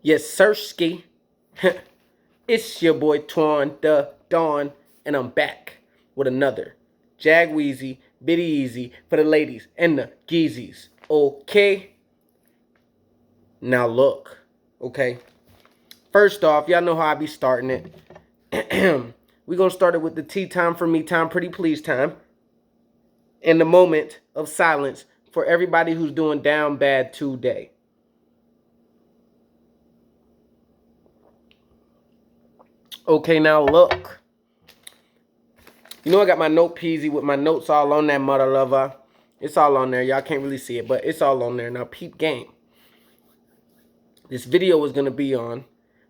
Yes, Sirski. It's your boy Twan the Dawn, and I'm back with another Jag Weezy, Bitty Easy for the ladies and the geezies. Okay? Now look, okay? First off, y'all know how I be starting it. We're going to start it with the tea time for me time, pretty please time. And the moment of silence for everybody who's doing down bad today. Okay, now look. You know I got my note peasy with my notes all on that mother lover. It's all on there. Y'all can't really see it, but it's all on there. Now peep game. This video is going to be on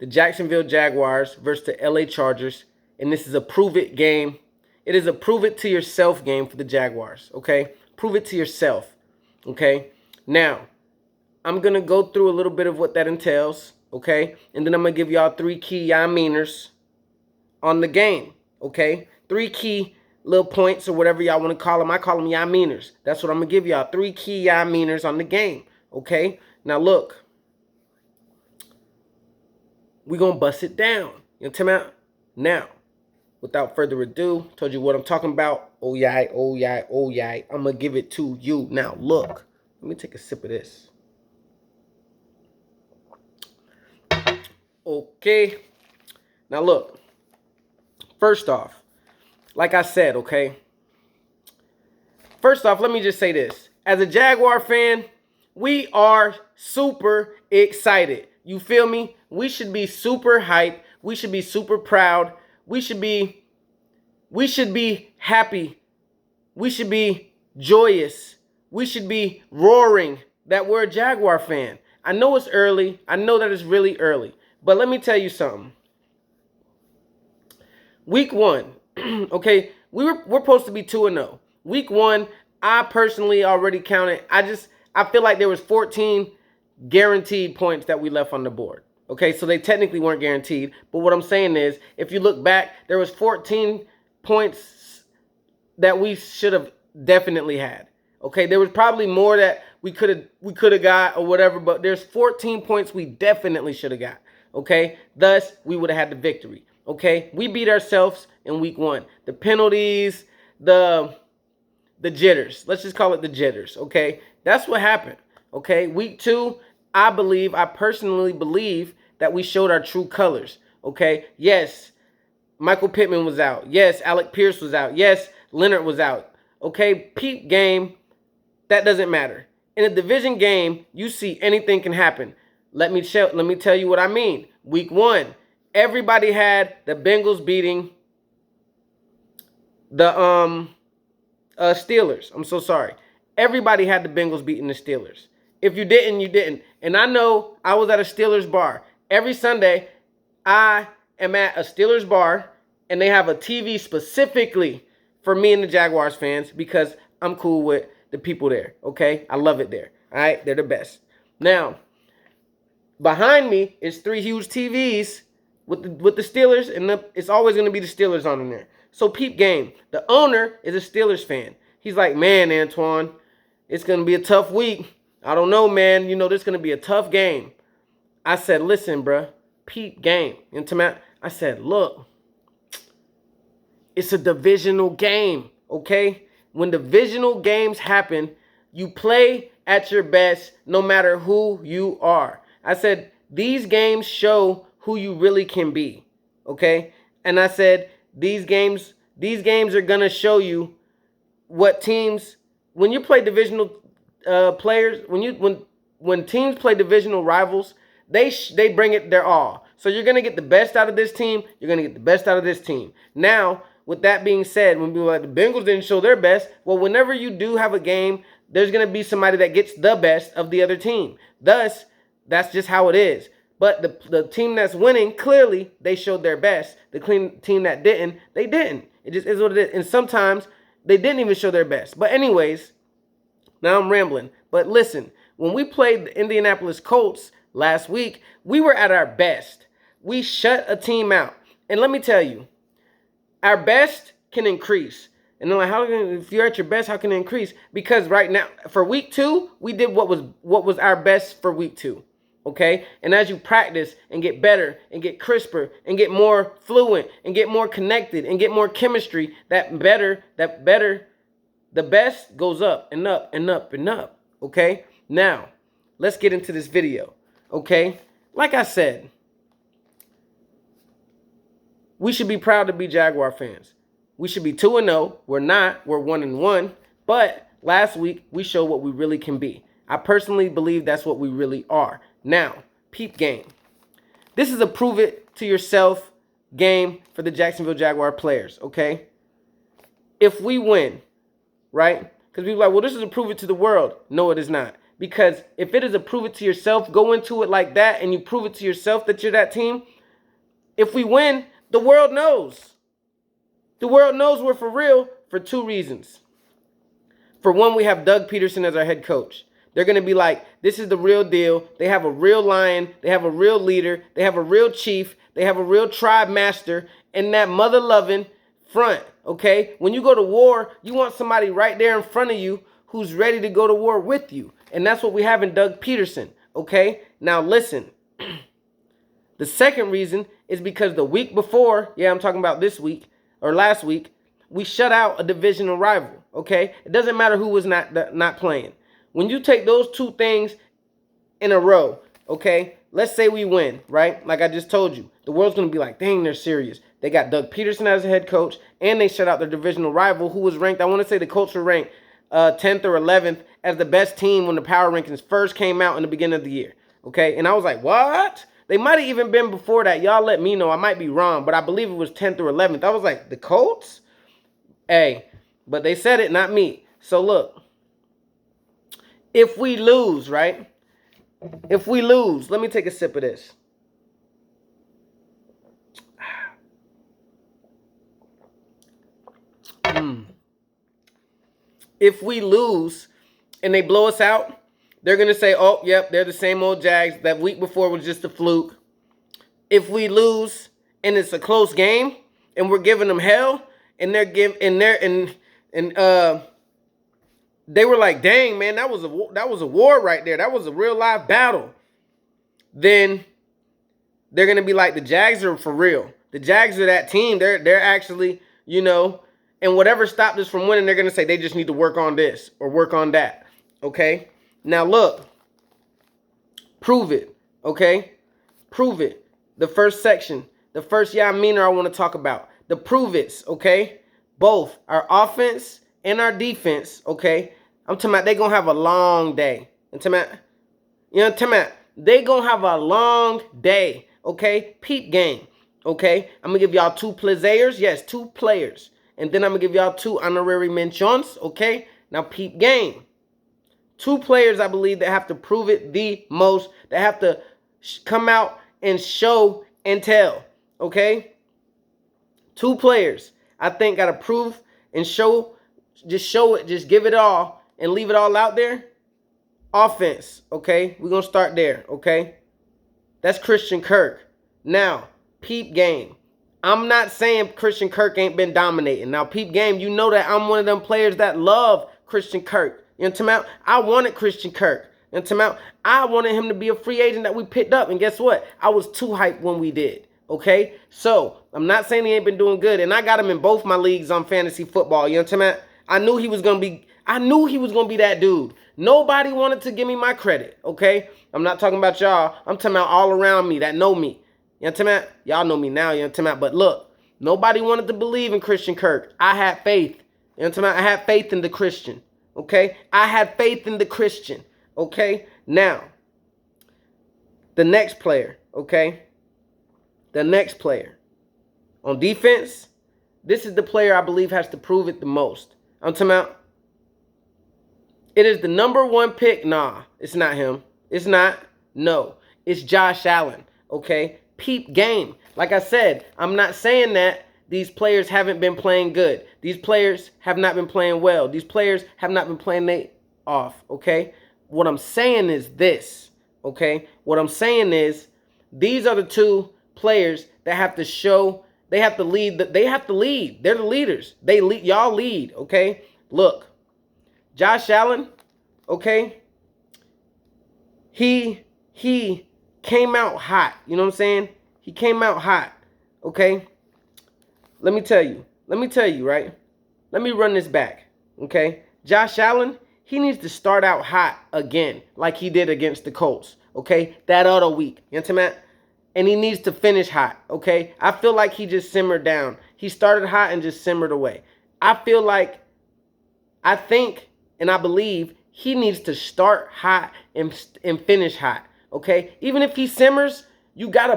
the Jacksonville Jaguars versus the LA Chargers. And this is a prove it game. It is a prove it to yourself game for the Jaguars. Okay? Prove it to yourself. Okay? Now, I'm going to go through a little bit of what that entails. Okay? And then I'm going to give y'all 3 key meaners on the game. Okay? 3 key little points or whatever y'all want to call them. I call them meaners. That's what I'm going to give y'all. 3 key meaners on the game. Okay? Now, look. We're going to bust it down. You know what I'm talking about? Now, without further ado, told you what I'm talking about. Oh, yay, oh, yay, oh, yay. I'm going to give it to you. Now, look. Let me take a sip of this. Okay. Now, look. First off, like I said, okay? First off, let me just say this. As a Jaguar fan, we are super excited. You feel me? We should be super hyped. We should be super proud. We should be happy. We should be joyous. We should be roaring that we're a Jaguar fan. I know it's early. I know that it's really early. But let me tell you something. Week 1, okay, we're supposed to be 2-0. Week 1, I personally already counted. I feel like there was 14 guaranteed points that we left on the board. Okay, so they technically weren't guaranteed. But what I'm saying is, if you look back, there was 14 points that we should have definitely had. Okay, there was probably more that we could have got or whatever, but there's 14 points we definitely should have got. Okay, thus we would have had the victory. Okay, we beat ourselves in week 1. The penalties, the jitters. Let's just call it the jitters. Okay, that's what happened. Okay, week 2, I personally believe that we showed our true colors. Okay, yes, Michael Pittman was out. Yes, Alec Pierce was out. Yes, Leonard was out. Okay, peep game, that doesn't matter. In a division game, you see anything can happen. Let me tell you what I mean. Week 1, everybody had the Bengals beating the Steelers. I'm so sorry. Everybody had the Bengals beating the Steelers. If you didn't, you didn't. And I know I was at a Steelers bar. Every Sunday, I am at a Steelers bar, and they have a TV specifically for me and the Jaguars fans because I'm cool with the people there, okay? I love it there, all right? They're the best. Now, behind me is 3 huge TVs with the Steelers, and it's always going to be the Steelers on in there. So peep game. The owner is a Steelers fan. He's like, man, Antoine, it's going to be a tough week. I don't know, man. You know, this is going to be a tough game. I said, listen, bruh, peep game. I said, look, it's a divisional game, okay? When divisional games happen, you play at your best no matter who you are. I said, these games show who you really can be, okay? And I said, these games are going to show you what teams, when you play divisional players, when teams play divisional rivals, they bring it their all. So you're going to get the best out of this team. You're going to get the best out of this team. Now, with that being said, when people are like, the Bengals didn't show their best, well, whenever you do have a game, there's going to be somebody that gets the best of the other team. Thus, that's just how it is. But the team that's winning, clearly, they showed their best. The team that didn't, they didn't. It just is what it is. And sometimes, they didn't even show their best. But anyways, now I'm rambling. But listen, when we played the Indianapolis Colts last week, we were at our best. We shut a team out. And let me tell you, our best can increase. And they're like, if you're at your best, how can it increase? Because right now, for week 2, we did what was our best for week 2. okay? And as you practice and get better and get crisper and get more fluent and get more connected and get more chemistry, the best goes up and up and up and up, okay? Now, let's get into this video, okay? Like I said, we should be proud to be Jaguar fans. We should be 2-0. We're not. We're 1-1. But last week, we showed what we really can be. I personally believe that's what we really are. Now, peep game. This is a prove it to yourself game for the Jacksonville Jaguar players, okay? If we win, right? Because people are like, well, this is a prove it to the world. No, it is not. Because if it is a prove it to yourself, go into it like that and you prove it to yourself that you're that team. If we win, the world knows. The world knows we're for real for 2 reasons. For one, we have Doug Peterson as our head coach. They're going to be like, this is the real deal. They have a real lion. They have a real leader. They have a real chief. They have a real tribe master and that mother-loving front, okay? When you go to war, you want somebody right there in front of you who's ready to go to war with you. And that's what we have in Doug Peterson, okay? Now, listen. The second reason is because the week before, I'm talking about this week or last week, we shut out a divisional rival, okay? It doesn't matter who was not playing. When you take those 2 things in a row, okay, let's say we win, right? Like I just told you, the world's going to be like, dang, they're serious. They got Doug Peterson as a head coach, and they shut out their divisional rival who was ranked, I want to say the Colts were ranked 10th or 11th as the best team when the power rankings first came out in the beginning of the year, okay? And I was like, what? They might have even been before that. Y'all let me know. I might be wrong, but I believe it was 10th or 11th. I was like, the Colts? Hey, but they said it, not me. So look, if we lose, right? If we lose, let me take a sip of this. If we lose and they blow us out, they're going to say, oh, yep, they're the same old Jags. That week before was just a fluke. If we lose and it's a close game and we're giving them hell and they were like, dang, man, that was a war right there. That was a real live battle. Then they're going to be like, the Jags are for real. The Jags are that team. They're actually, and whatever stopped us from winning, they're going to say they just need to work on this or work on that. Okay? Now, look. Prove it. Okay? Prove it. The first section. The first I want to talk about. The prove it's. Okay? Both our offense and our defense. Okay? I'm talking about they going to have a long day. I'm talking about, they going to have a long day. Okay? Peep game. Okay? I'm going to give y'all 2 players. Yes, 2 players. And then I'm going to give y'all 2 honorary mentions. Okay? Now, peep game. 2 players, I believe, that have to prove it the most. That have to come out and show and tell. Okay? 2 players, I think, got to prove and show. Just show it. Just give it all and leave it all out there. Offense. Okay? We're going to start there. Okay? That's Christian Kirk. Now, peep game. I'm not saying Christian Kirk ain't been dominating. Now, peep game, you know that I'm one of them players that love Christian Kirk. You know what I'm talking about? I wanted Christian Kirk. You know what I'm talking about? I wanted him to be a free agent that we picked up. And guess what? I was too hyped when we did. Okay? So, I'm not saying he ain't been doing good. And I got him in both my leagues on fantasy football. You know what I'm talking about? I knew he was going to be that dude. Nobody wanted to give me my credit. Okay? I'm not talking about y'all. I'm talking about all around me that know me. You know what I'm talking about? Y'all know me now. You know what I'm talking about? But look, nobody wanted to believe in Christian Kirk. I had faith. You know what I'm talking about? I had faith in the Christian. Okay? I had faith in the Christian. Okay? Now, the next player. Okay? The next player. On defense, this is the player I believe has to prove it the most. I'm talking about, it is the number 1 pick. Nah, it's not him. It's not. No, it's Josh Allen. Okay? Peep game. Like I said, I'm not saying that these players haven't been playing good. These players have not been playing well. These players have not been playing they off. Okay? What I'm saying is this. Okay? What I'm saying is these are the 2 players that have to show. They have to lead. They have to lead. They're the leaders. They lead. Y'all lead. Okay? Look. Josh Allen. Okay? He came out hot. You know what I'm saying? He came out hot. Okay? Let me tell you, right? Let me run this back. Okay? Josh Allen, he needs to start out hot again, like he did against the Colts. Okay? That other week. You know what I'm saying? And he needs to finish hot. Okay? I feel like he just simmered down. He started hot and just simmered away. I think, and I believe he needs to start hot and finish hot. Okay? Even if he simmers, you got to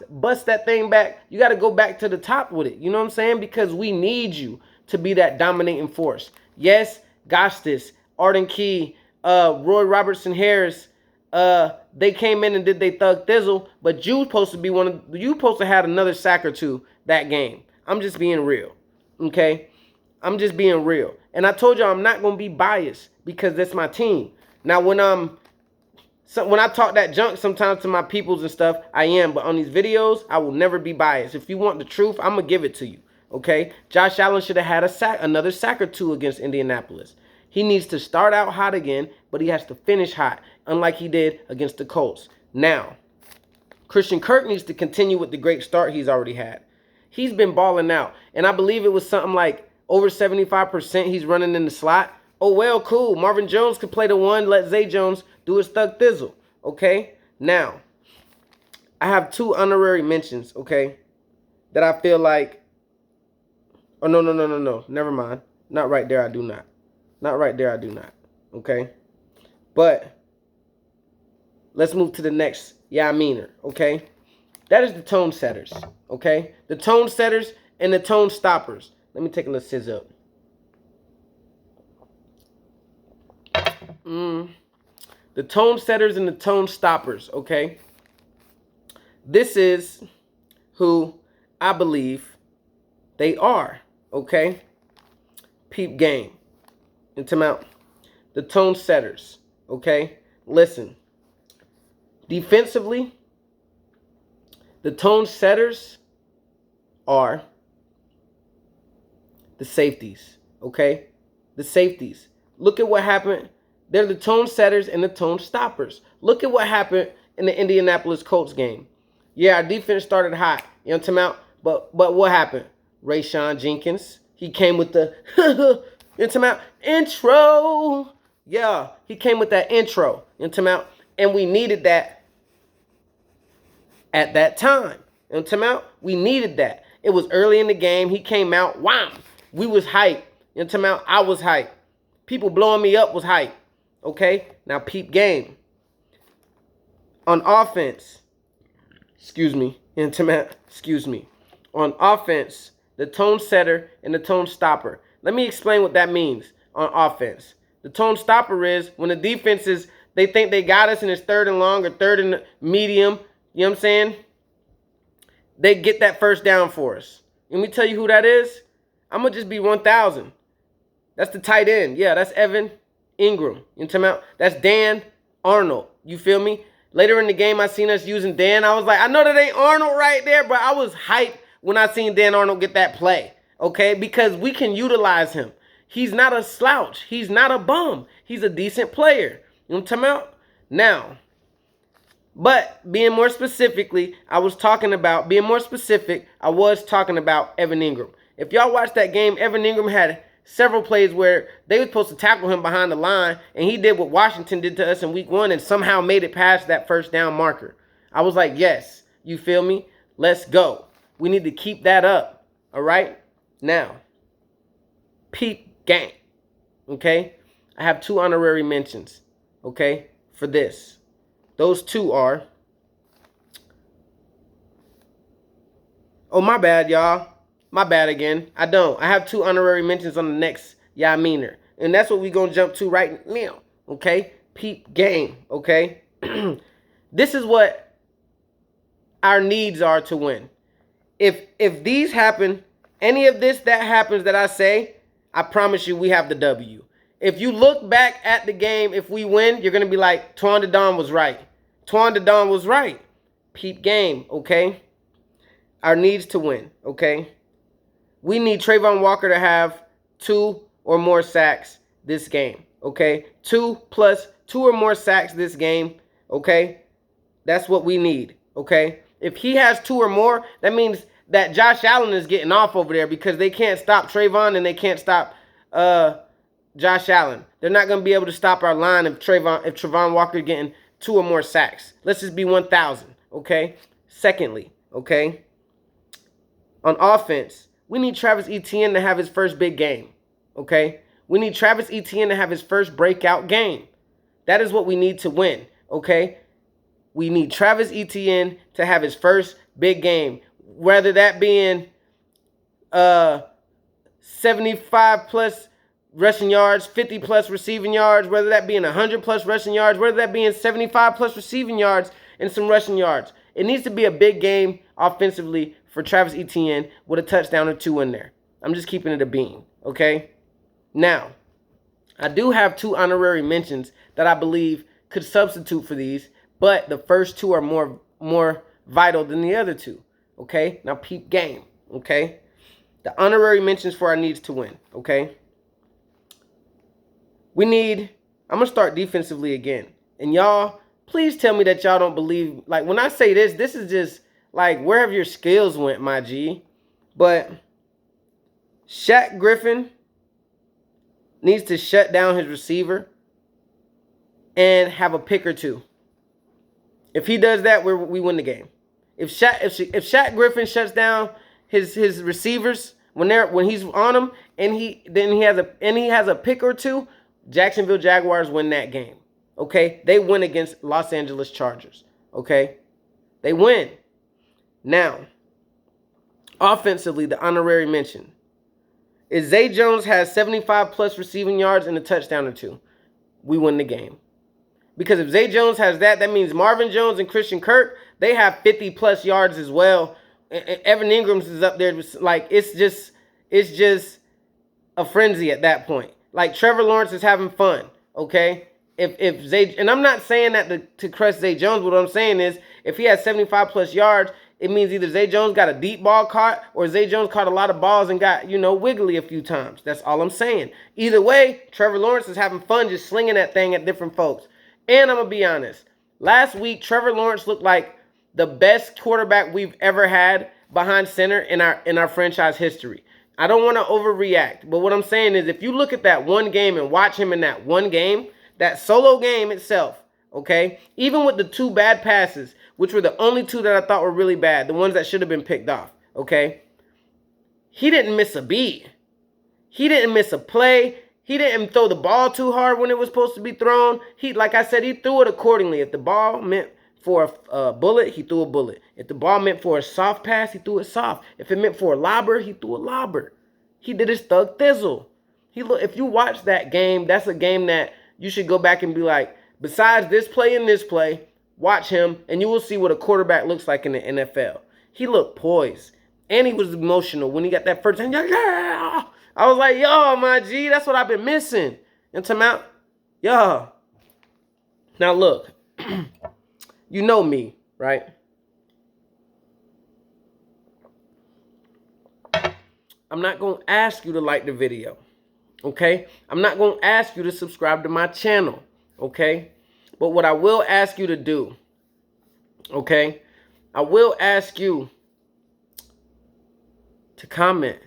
bust that thing back. You got to go back to the top with it. You know what I'm saying? Because we need you to be that dominating force. Yes, Gostis, Arden Key, Roy Robertson Harris, they came in and did they thug thizzle, but you supposed to have another sack or two that game. I'm just being real. Okay? I'm just being real. And I told y'all I'm not going to be biased because that's my team. Now, when I talk that junk sometimes to my peoples and stuff, I am. But on these videos, I will never be biased. If you want the truth, I'm going to give it to you. Okay? Josh Allen should have had another sack or two against Indianapolis. He needs to start out hot again, but he has to finish hot, unlike he did against the Colts. Now, Christian Kirk needs to continue with the great start he's already had. He's been balling out. And I believe it was something like over 75% he's running in the slot. Oh, well, cool. Marvin Jones could play the one. Let Zay Jones do his thug thizzle. Okay? Now, I have 2 honorary mentions, okay, that I feel like... Oh, no. Never mind. Not right there, I do not. Not right there, I do not. Okay? But let's move to the next meaner, okay? That is the tone setters, okay? The tone setters and the tone stoppers. Let me take a little scissor up. The tone setters and the tone stoppers, okay? This is who I believe they are, okay? Peep game. And time out. The tone setters, okay? Listen. Defensively, the tone setters are the safeties, okay? The safeties. Look at what happened. They're the tone setters and the tone stoppers. Look at what happened in the Indianapolis Colts game. Yeah, our defense started hot. You know what I'm talking about? But what happened? Rayshawn Jenkins, he came with the you know what I'm talking about? Intro. Yeah, he came with that intro. You know what I'm talking about? And we needed that at that time. You know what I'm talking about? We needed that. It was early in the game. He came out. Wow. We was hype. You know what I'm talking about? I was hype. People blowing me up was hype. Okay? Now peep game. On offense. Excuse me. You know what I'm talking about? Excuse me. On offense, the tone setter and the tone stopper. Let me explain what that means on offense. The tone stopper is when the defenses, they think they got us and it's 3rd and long or 3rd and medium. You know what I'm saying? They get that first down for us. Let me tell you who that is. I'm going to just be 1,000. That's the tight end. Yeah, that's Evan Ingram. You know what I'm talking about? That's Dan Arnold. You feel me? Later in the game, I seen us using Dan. I was like, I know that ain't Arnold right there, but I was hyped when I seen Dan Arnold get that play. Okay? Because we can utilize him. He's not a slouch. He's not a bum. He's a decent player. You know what I'm talking about? Now, but being more specifically, I was talking about Evan Ingram. If y'all watched that game, Evan Ingram had several plays where they were supposed to tackle him behind the line, and he did what Washington did to us in week 1 and somehow made it past that first down marker. I was like, yes, you feel me? Let's go. We need to keep that up, all right? Now, peep game, okay? I have 2 honorary mentions, okay, for this. Those 2 are... Oh, my bad, y'all. My bad again. I don't. I have 2 honorary mentions on the next meaner. And that's what we're going to jump to right now. Okay? Peep game. Okay? This is what our needs are to win. If these happen, any of this that happens that I say, I promise you we have the W. If you look back at the game, if we win, you're going to be like, Twan Don was right. Twan Don was right. Peep game. Okay? Our needs to win. Okay? We need Trayvon Walker to have 2 or more sacks this game, okay? 2 or more sacks this game, okay? That's what we need, okay? If he has 2 or more, that means that Josh Allen is getting off over there because they can't stop Trayvon and they can't stop Josh Allen. They're not going to be able to stop our line if Trayvon Walker getting 2 or more sacks. Let's just be 1,000, okay? Secondly, okay, on offense, we need Travis Etienne to have his first big game, okay? We need Travis Etienne to have his first breakout game. That is what we need to win, okay? We need Travis Etienne to have his first big game, whether that being 75-plus rushing yards, 50-plus receiving yards, whether that being 100-plus rushing yards, whether that being 75-plus receiving yards and some rushing yards. It needs to be a big game offensively for Travis Etienne with a touchdown or 2 in there. I'm just keeping it a bean, okay? Now, I do have 2 honorary mentions that I believe could substitute for these, but the first 2 are more vital than the other 2, okay? Now, peep game, okay? The honorary mentions for our needs to win, okay? I'm going to start defensively again. And y'all, please tell me that y'all don't believe, like, when I say this is just, like, where have your skills went, my G? But Shaq Griffin needs to shut down his receiver and have a pick or 2. If he does that, we win the game. If Shaq Griffin shuts down his receivers when he's on them and he has a pick or 2, Jacksonville Jaguars win that game. Okay? They win against Los Angeles Chargers. Okay? They win. Now, offensively, the honorary mention is Zay Jones has 75-plus receiving yards and a touchdown or 2. We win the game. Because if Zay Jones has that means Marvin Jones and Christian Kirk, they have 50-plus yards as well. And Evan Ingram's is up there. Like, it's just a frenzy at that point. Like, Trevor Lawrence is having fun, okay? If Zay, and I'm not saying that to crush Zay Jones, but what I'm saying is if he has 75-plus yards, it means either Zay Jones got a deep ball caught or Zay Jones caught a lot of balls and got, wiggly a few times. That's all I'm saying. Either way, Trevor Lawrence is having fun just slinging that thing at different folks. And I'm going to be honest. Last week, Trevor Lawrence looked like the best quarterback we've ever had behind center in our franchise history. I don't want to overreact, but what I'm saying is if you look at that one game and watch him in that one game, that solo game itself, okay, even with the 2 bad passes, which were the only 2 that I thought were really bad, the ones that should have been picked off, okay, he didn't miss a beat. He didn't miss a play. He didn't throw the ball too hard when it was supposed to be thrown. Like I said, he threw it accordingly. If the ball meant for a bullet, he threw a bullet. If the ball meant for a soft pass, he threw it soft. If it meant for a lobber, he threw a lobber. He did his thug thizzle. If you watch that game, that's a game that you should go back and be like, besides this play and this play, watch him, and you will see what a quarterback looks like in the NFL. He looked poised, and he was emotional when he got that first time. Yeah! I was like, yo, my G, that's what I've been missing. And time out, yo. Now look, you know me, right? I'm not going to ask you to like the video, okay? I'm not going to ask you to subscribe to my channel, okay? But what I will ask you to do, okay? I will ask you to comment.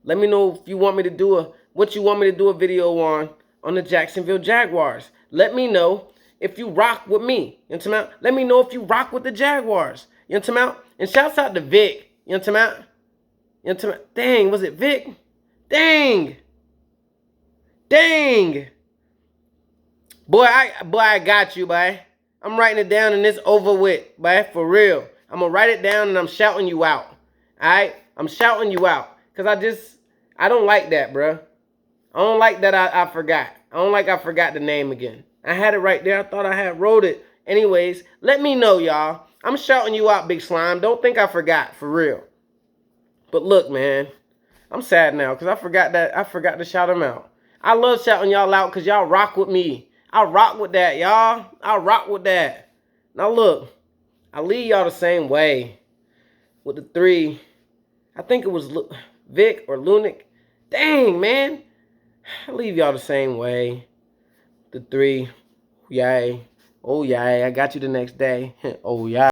Let me know if you want me to do what you want me to do a video on the Jacksonville Jaguars. Let me know if you rock with me. You know what I'm talking about? Let me know if you rock with the Jaguars. You know what I'm talking about? And shouts out to Vic. You know what I'm talking about? You know what I'm talking about? Dang, was it Vic? Dang. Boy, I got you, boy. I'm writing it down and it's over with, boy, for real. I'm going to write it down and I'm shouting you out. All right? I'm shouting you out. Because I don't like that, bro. I don't like that I forgot. I forgot the name again. I had it right there. I thought I had wrote it. Anyways, let me know, y'all. I'm shouting you out, Big Slime. Don't think I forgot, for real. But look, man. I'm sad now because I forgot to shout them out. I love shouting y'all out because y'all rock with me. I rock with that, y'all. I rock with that. Now, look. I leave y'all the same way with the 3. I think it was Vic or Lunic. Dang, man. I leave y'all the same way. The 3. Yay. Oh, yeah, I got you the next day. Oh, yeah.